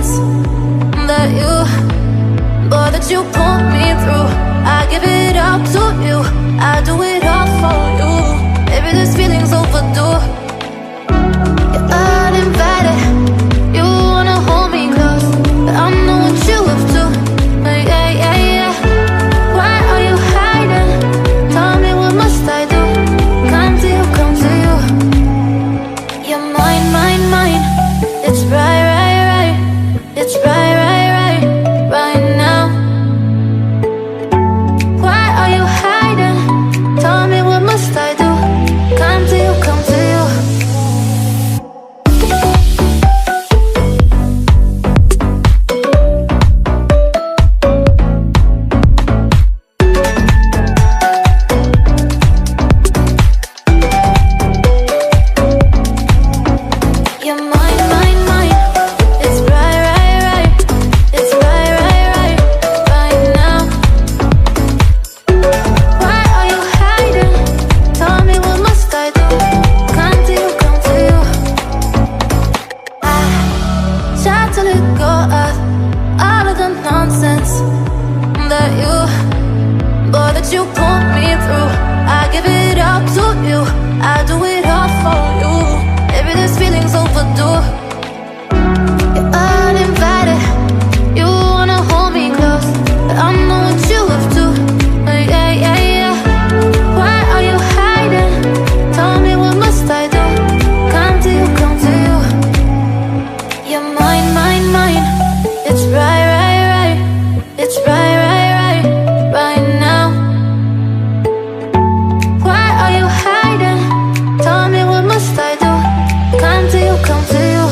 nonsense that you put me through. I give it up to you, I do it all for you. Maybe this feeling's overdue. You're uninvited, you wanna hold me close, but I know what you up to. Yeah, yeah, yeah. Why are you hiding? Tell me, what must I do? Come to you, come to you. You're mine, mine, mine. It's right, right, right. It's right, right, right, right now. Why are you hiding? Tell me, what must I do? Come to you, come to you. You're mine, mine, mine. It's right, right, right. It's right, right, right, right now. Why are you hiding? Tell me, what must I do? Come to you, come to you. I try to let go of all of the nonsense that you put me through. I give it up to you, I do it all for you. Maybe this feeling's overdue. You're uninvited, you wanna hold me close, but I know what you up to. Yeah, yeah, yeah. Why are you hiding? Tell me, what must I do? Come to you, come to you. You're mine, mine, mine. It's right, right, right. It's right, right, right, right now. Why are you hiding? Tell me, what must I do? Come to you, come to you.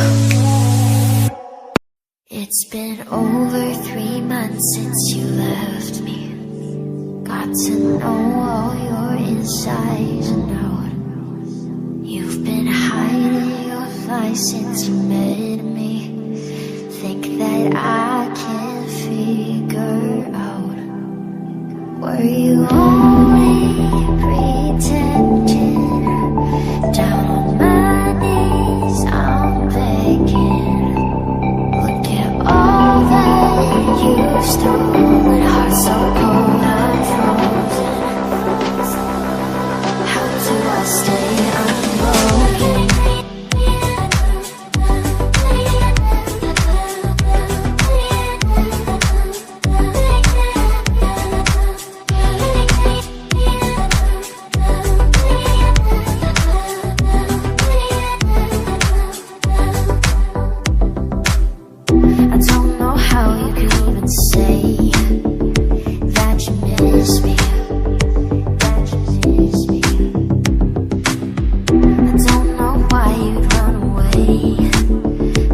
It's been over 3 months since you left me. Got to know all your insides and out. You've been hiding your lies since you met me. Think that I can figure out. Were you only pretending? Down on my knees, I'm begging. Look at all that you've stolen. Heart so cold, I'm frozen. How do I stay unbroken? I don't know how you can even say that you miss me, that you miss me. I don't know why you'd run away,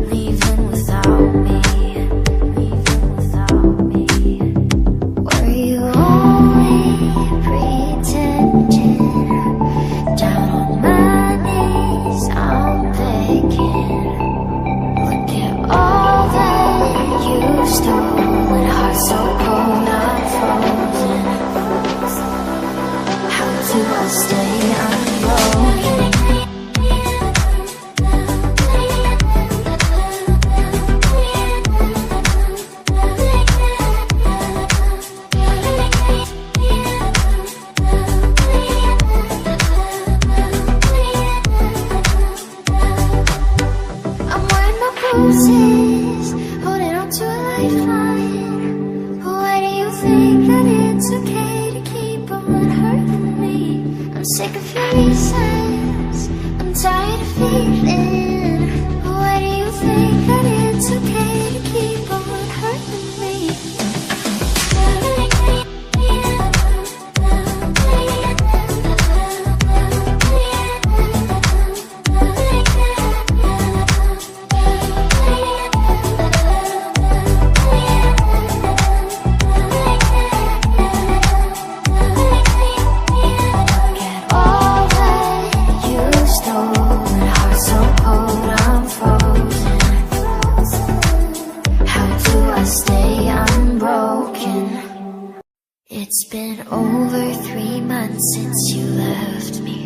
leaving without me, leaving without me. Were you only pretending? Down on my knees, I'm begging. Look at all that you've stolen. Heart so cold, I'm frozen. How do I stay unbroken? I'm wearing my bruises, holding on to a lifeline. Why do you think that it's okay to keep on hurting me? I'm sick of your reasons, I'm tired of feeling. Why do you think that it's okay to keep on hurting me? Get all that you've stolen. Heart so cold, I'm frozen. How do I stay unbroken? It's been over 3 months since you left me.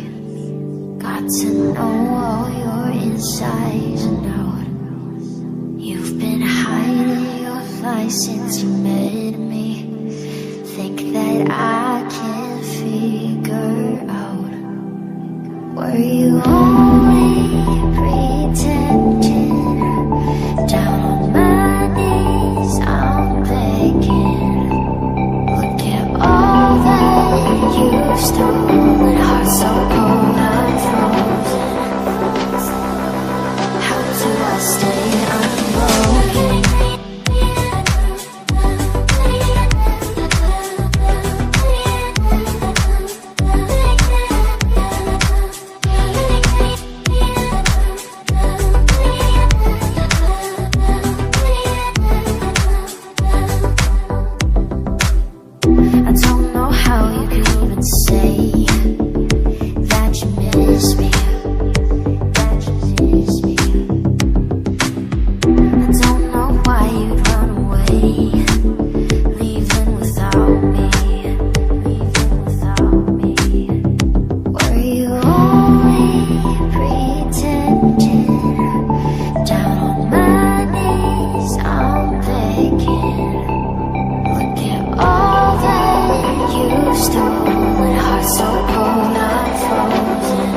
Got to know all your insides and out. You've been hiding hiding your lies since you met me. Think that I can figure out. Were you only pretending? Down on my knees, I'm begging. Look at all that you've stolen. Heart so cold, I'm frozen. How do I stay unbroken? I don't know how you can even say that you miss me, that you miss me. I don't know why you'd run away, leaving without me, leaving without me. Were you only pretending? Down on my knees, I'm begging. Look at all that you've stolen. Heart so cold, I'm frozen.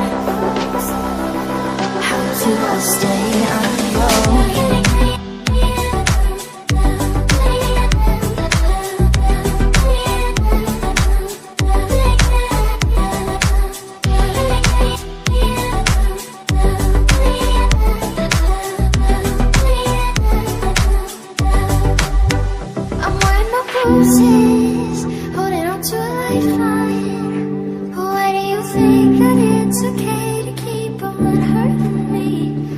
How do I stay unbroken? I'm wearing my bruises, holding on to a lifeline. Why do you think that it's okay to keep on hurting me?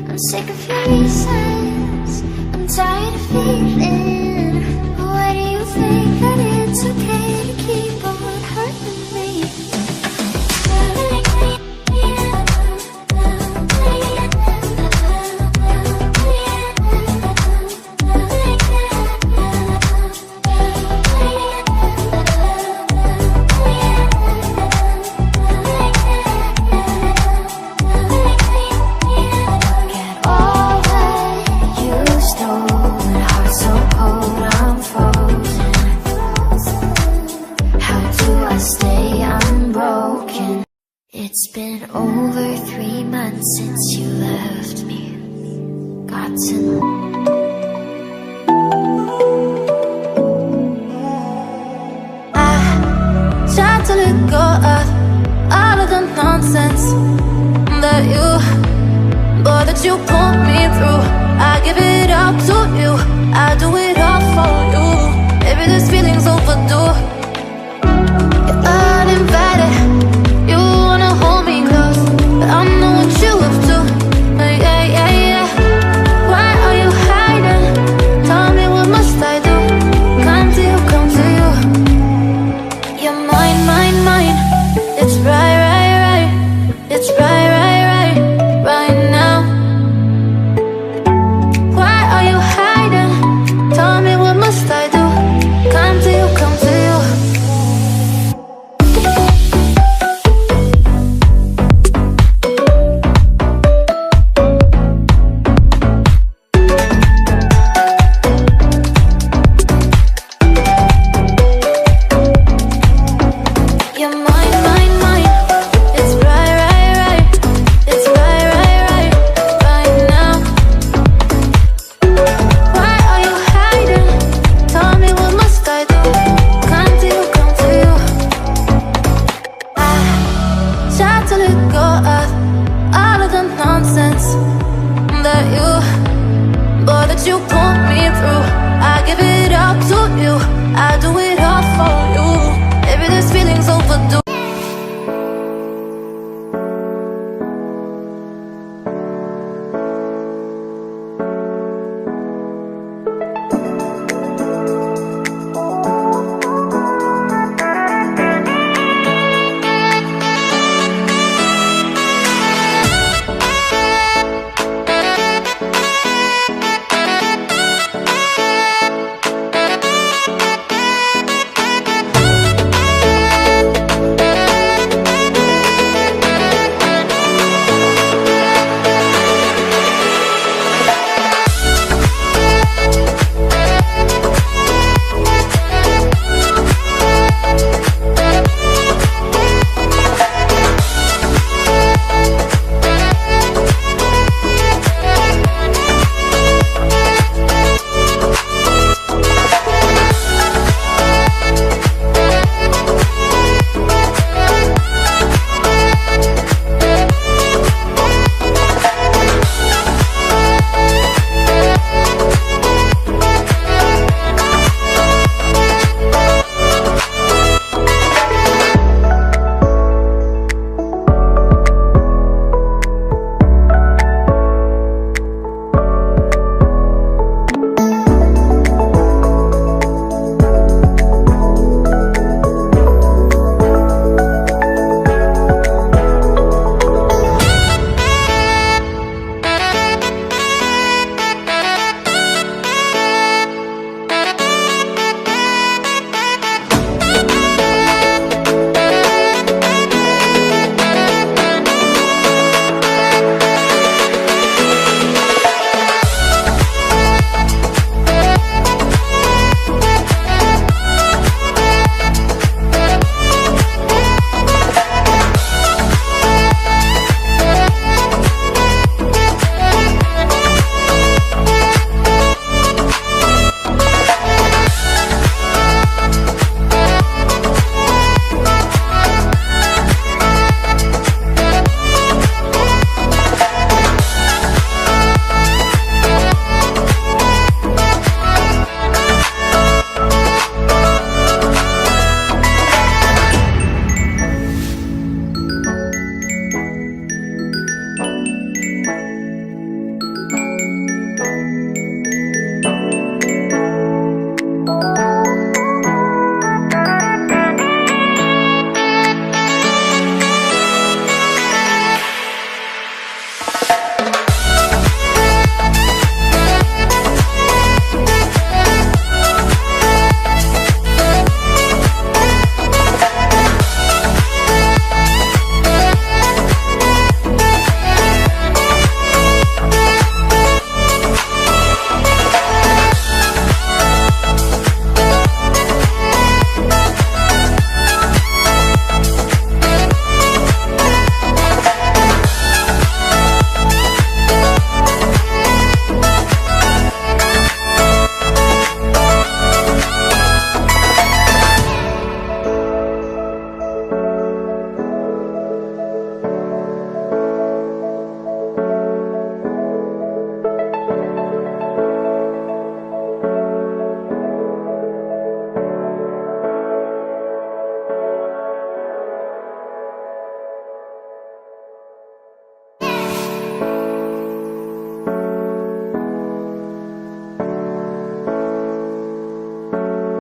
I'm sick of your reasons, I'm tired of feeling. Why do you think that it's okay to keep on hurting me? Get all that you stole. Heart so cold, I'm frozen. How do I stay unbroken? It's been over 3 months since you left me. Got to know. I tried to let go of all of the nonsense that you put me through. I give it all to you, I do it all for you. Maybe this feeling's overdue. You're uninvited, you wanna hold me close, but I know what you up to. Yeah, yeah, yeah. Why are you hiding? Tell me, what must I do? Come to you, come to you. You're mine, mine, mine. It's right, right, right. It's right, right, right, right now. Why are you hiding? Tell me, what must I do? Come to you, come to you. You're mine.